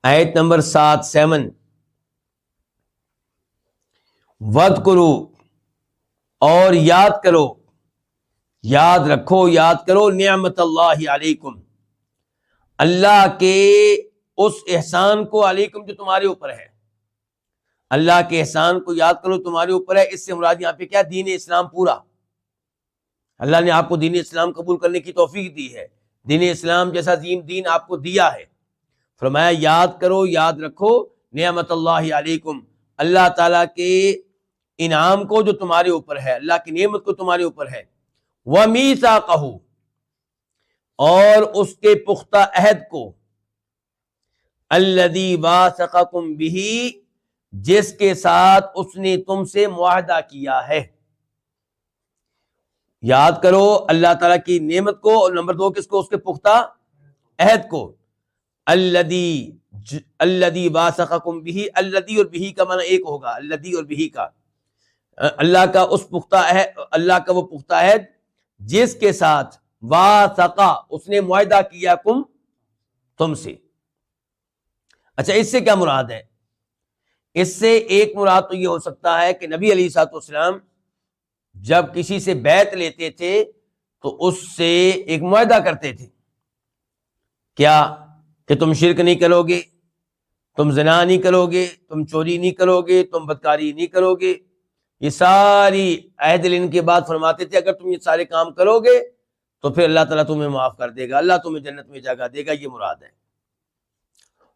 آیت نمبر 7 وَاذْكُرُوا، اور یاد کرو، یاد رکھو، یاد کرو نعمت اللہ علیکم، اللہ کے اس احسان کو، علیکم جو تمہارے اوپر ہے، اللہ کے احسان کو یاد کرو تمہارے اوپر ہے۔ اس سے مراد یہاں پہ کیا؟ دین اسلام پورا، اللہ نے آپ کو دین اسلام قبول کرنے کی توفیق دی ہے، دین اسلام جیسا عظیم دین آپ کو دیا ہے۔ فرمایا یاد کرو، یاد رکھو نعمت اللہ علیکم، اللہ تعالیٰ کے انعام کو جو تمہارے اوپر ہے، اللہ کی نعمت کو تمہارے اوپر ہے۔ وَمِیثَاقَہُ، اور اس کے پختہ عہد کو، الَّذِی وَاثَقَکُم بِہ، جس کے ساتھ اس نے تم سے معاہدہ کیا ہے۔ یاد کرو اللہ تعالیٰ کی نعمت کو، اور نمبر 2 کس کو؟ اس کے پختہ عہد کو۔ الذی واثقکم بہ، الذی اور بہ کا معنی ایک ہوگا، الذی اور بہ کا، اللہ کا اس پختہ عہد، اللہ کا وہ پختہ عہد جس کے ساتھ واثقہ، اس نے معاہدہ کیا تم سے۔ اچھا اس سے کیا مراد ہے؟ اس سے ایک مراد تو یہ ہو سکتا ہے کہ نبی علیہ الصلوۃ والسلام جب کسی سے بیعت لیتے تھے تو اس سے ایک معاہدہ کرتے تھے، کیا؟ کہ تم شرک نہیں کرو گے، تم زنا نہیں کرو گے، تم چوری نہیں کرو گے، تم بدکاری نہیں کرو گے۔ یہ ساری عہد لینے کے بعد فرماتے تھے اگر تم یہ سارے کام کرو گے تو پھر اللہ تعالیٰ تمہیں معاف کر دے گا، اللہ تمہیں جنت میں جگہ دے گا، یہ مراد ہے۔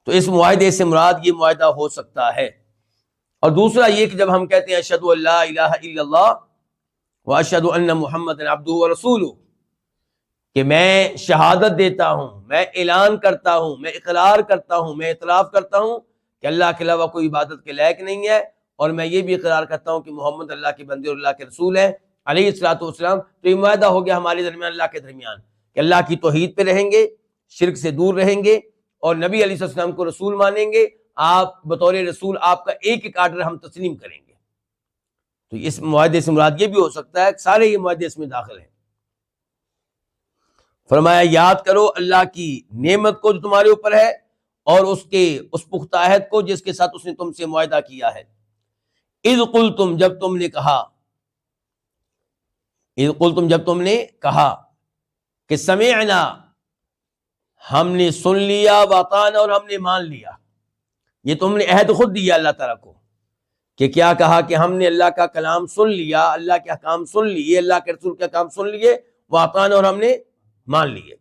تو اس معاہدے سے مراد یہ معاہدہ ہو سکتا ہے۔ اور دوسرا یہ کہ جب ہم کہتے ہیں اشہد ان لا الہ الا اللہ واشہد ان محمد عبدہ ورسولہ، کہ میں شہادت دیتا ہوں، میں اعلان کرتا ہوں، میں اقرار کرتا ہوں، میں اعتراف کرتا ہوں کہ اللہ کے علاوہ کوئی عبادت کے لائق نہیں ہے، اور میں یہ بھی اقرار کرتا ہوں کہ محمد اللہ کے بندے اور اللہ کے رسول ہیں علیہ الصلوۃ والسلام۔ تو یہ معاہدہ ہو گیا ہمارے درمیان، اللہ کے درمیان، کہ اللہ کی توحید پہ رہیں گے، شرک سے دور رہیں گے، اور نبی علیہ السلام کو رسول مانیں گے، آپ بطور رسول آپ کا ایک ایک آرڈر ہم تسلیم کریں گے۔ تو اس معاہدے سے مراد یہ بھی ہو سکتا ہے، سارے یہ معاہدے اس میں داخل ہیں۔ فرمایا یاد کرو اللہ کی نعمت کو جو تمہارے اوپر ہے، اور اس پختہ عہد کو جس کے ساتھ اس نے تم سے معاہدہ کیا ہے۔ اذ قلتم، جب تم نے کہا، اذ قلتم جب تم نے کہا کہ سمعنا، ہم نے سن لیا، واطعنا اور ہم نے مان لیا۔ یہ تم نے عہد خود دیا اللہ تعالیٰ کو، کہ کیا کہا کہ ہم نے اللہ کا کلام سن لیا، اللہ کے احکام سن لیے، اللہ کے رسول کے احکام سن لیے، واطعنا اور ہم نے مان لیے۔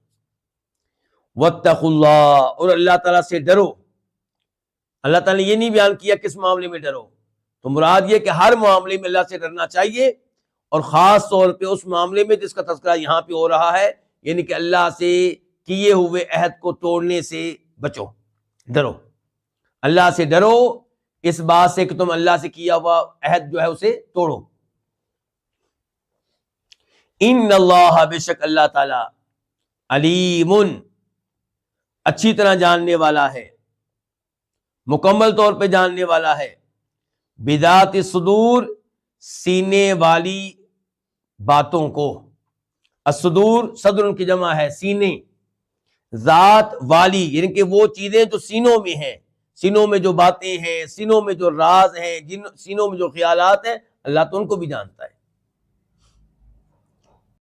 واتقوا اللہ، اور اللہ تعالیٰ سے ڈرو۔ اللہ تعالیٰ نے یہ نہیں بیان کیا کس معاملے میں ڈرو، تو مراد یہ کہ ہر معاملے میں اللہ سے ڈرنا چاہیے، اور خاص طور پہ اس معاملے میں جس کا تذکرہ یہاں پہ ہو رہا ہے، یعنی کہ اللہ سے کیے ہوئے عہد کو توڑنے سے بچو، ڈرو۔ اللہ سے ڈرو اس بات سے کہ تم اللہ سے کیا ہوا عہد جو ہے اسے توڑو۔ ان اللہ، بے شک اللہ تعالیٰ، علیم، اچھی طرح جاننے والا ہے، مکمل طور پہ جاننے والا ہے، بذات الصدور، سینے والی باتوں کو۔ الصدور صدر ان کی جمع ہے، سینے، ذات والی یعنی کہ وہ چیزیں جو سینوں میں ہیں، سینوں میں جو باتیں ہیں، سینوں میں جو راز ہیں، سینوں میں جو خیالات ہیں، اللہ تو ان کو بھی جانتا ہے۔